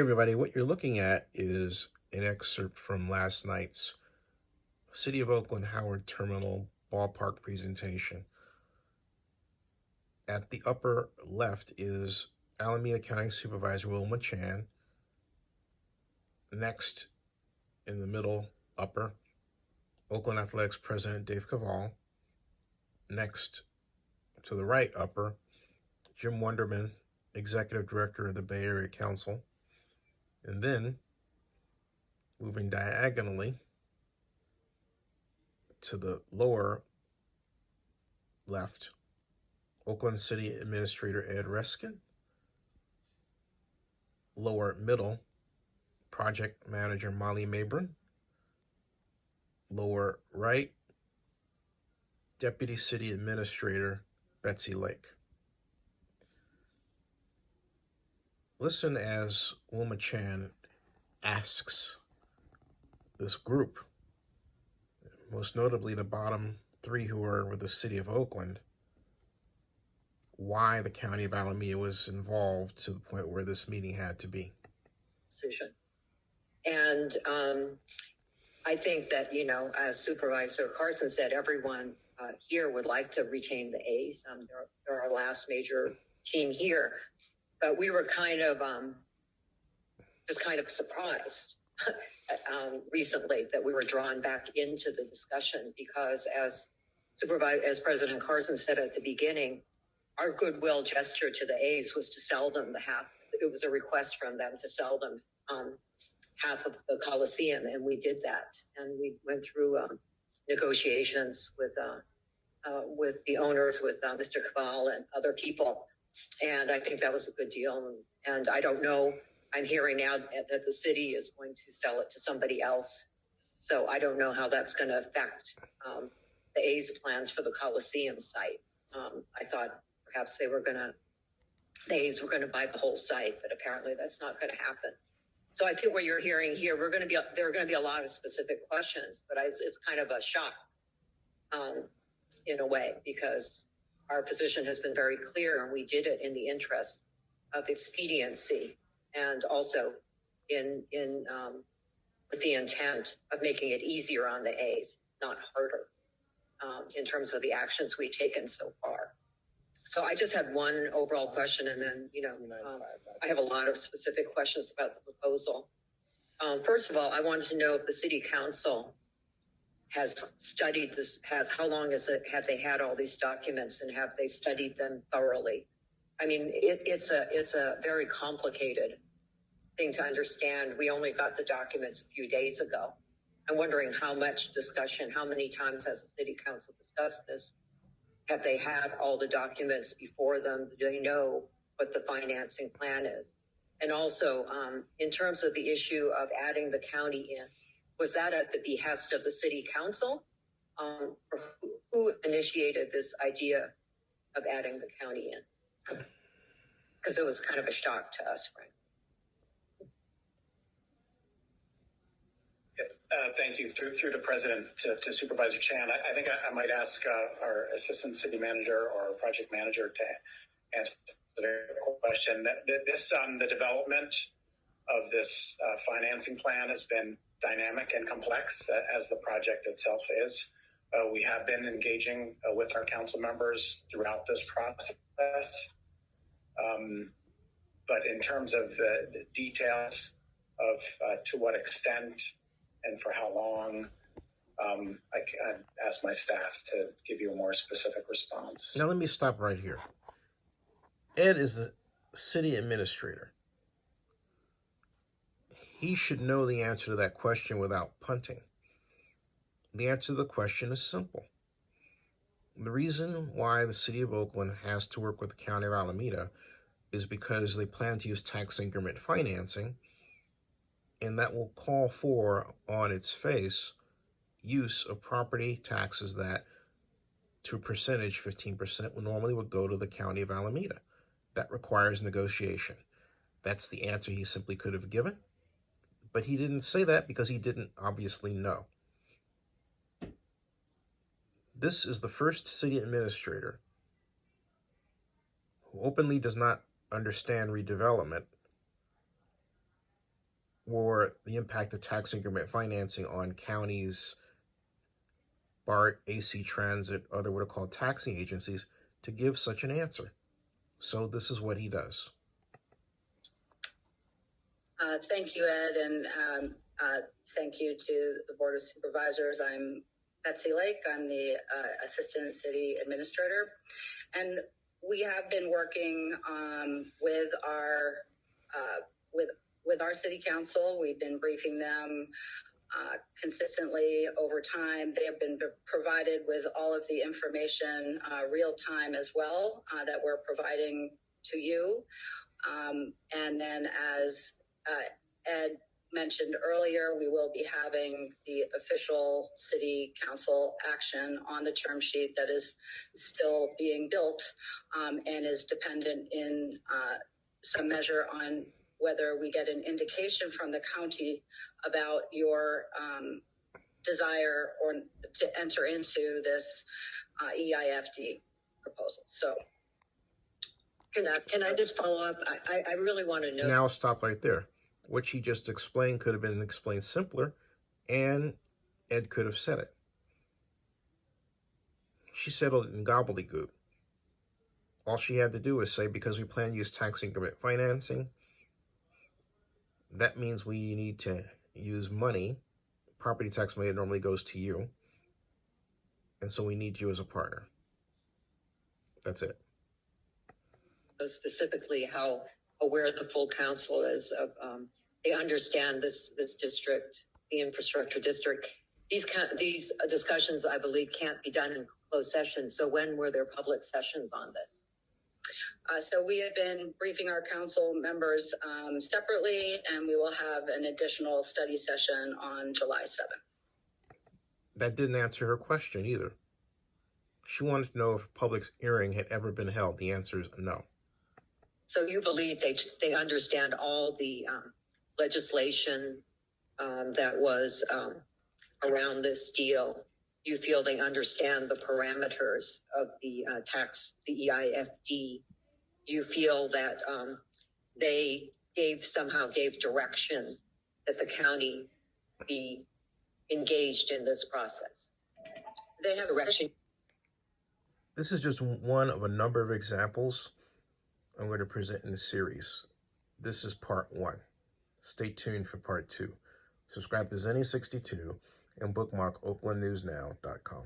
Everybody, what you're looking at is an excerpt from last night's City of Oakland Howard Terminal Ballpark presentation. At the upper left is Alameda County Supervisor Wilma Chan. Next, in the middle upper, Oakland Athletics President Dave Cavall. Next, to the right upper, Jim Wonderman, Executive Director of the Bay Area Council. And then, moving diagonally to the lower left, Oakland City Administrator Ed Reskin. Lower middle, Project Manager Molly Mabron. Lower right, Deputy City Administrator Betsy Lake. Listen as Wilma Chan asks this group, most notably the bottom three who are with the City of Oakland, why the County of Alameda was involved to the point where this meeting had to be. Decision. And I think that, as Supervisor Carson said, everyone here would like to retain the A's. They're our last major team here. But we were kind of surprised recently that we were drawn back into the discussion because as President Carson said at the beginning, our goodwill gesture to the A's was to sell them it was a request from them to sell them half of the Coliseum, and we did that. And we went through negotiations with the owners, with Mr. Cabal and other people. And I think that was a good deal. And I don't know, I'm hearing now that the city is going to sell it to somebody else. So I don't know how that's going to affect the A's plans for the Coliseum site. I thought perhaps the A's were going to buy the whole site, but apparently that's not going to happen. So I think what you're hearing here, there are going to be a lot of specific questions, but it's kind of a shock in a way, because our position has been very clear and we did it in the interest of expediency and also with the intent of making it easier on the A's, not harder, in terms of the actions we've taken so far. So I just had one overall question, and then, I have a lot of specific questions about the proposal. First of all, I wanted to know if the City Council has studied this, how long have they had all these documents, and have they studied them thoroughly? I mean, it's a very complicated thing to understand. We only got the documents a few days ago. I'm wondering how much discussion, how many times has the City Council discussed this? Have they had all the documents before them? Do they know what the financing plan is? And also, in terms of the issue of adding the county in, was that at the behest of the City Council? Or who initiated this idea of adding the county in? Because it was kind of a shock to us, right? Thank you. Through the president to Supervisor Chan, I think I might ask our assistant city manager or project manager to answer the question. The development of this financing plan has been dynamic and complex, as the project itself is. We have been engaging with our council members throughout this process. But in terms of the details of to what extent and for how long, I'd ask my staff to give you a more specific response. Now let me stop right here. Ed is the city administrator. He should know the answer to that question without punting. The answer to the question is simple. The reason why the city of Oakland has to work with the county of Alameda is because they plan to use tax increment financing, and that will call for, on its face, use of property taxes that, to a percentage, 15%, normally would go to the county of Alameda. That requires negotiation. That's the answer he simply could have given, but he didn't say that because he didn't obviously know. This is the first city administrator who openly does not understand redevelopment or the impact of tax increment financing on counties, BART, AC Transit, other what are called taxing agencies, to give such an answer. So this is what he does. Thank you, Ed, and thank you to the Board of Supervisors. I'm Betsy Lake. I'm the Assistant City Administrator, and we have been working with our City Council. We've been briefing them consistently over time. They have been provided with all of the information real time as well that we're providing to you. And then as Ed mentioned earlier, we will be having the official City Council action on the term sheet that is still being built and is dependent in some measure on whether we get an indication from the county about your desire or to enter into this EIFD proposal. So can I just follow up? I really want to know. Now stop right there. What she just explained could have been explained simpler, and Ed could have said it. She said it in gobbledygook. All she had to do was say, because we plan to use tax increment financing, that means we need to use money. Property tax money normally goes to you, and so we need you as a partner. That's it. Specifically how aware the full council is of they understand this district, the infrastructure district. These discussions, I believe, can't be done in closed session. So when were there public sessions on this? So we have been briefing our council members separately, and we will have an additional study session on July 7th. That didn't answer her question either. She wanted to know if a public hearing had ever been held. The answer is no. So you believe they understand all the legislation that was around this deal? You feel they understand the parameters of the the EIFD? You feel that they somehow gave direction that the county be engaged in this process? They have direction. This is just one of a number of examples I'm going to present in the series. This is part 1. Stay tuned for part 2. Subscribe to Zenny62 and bookmark oaklandnewsnow.com.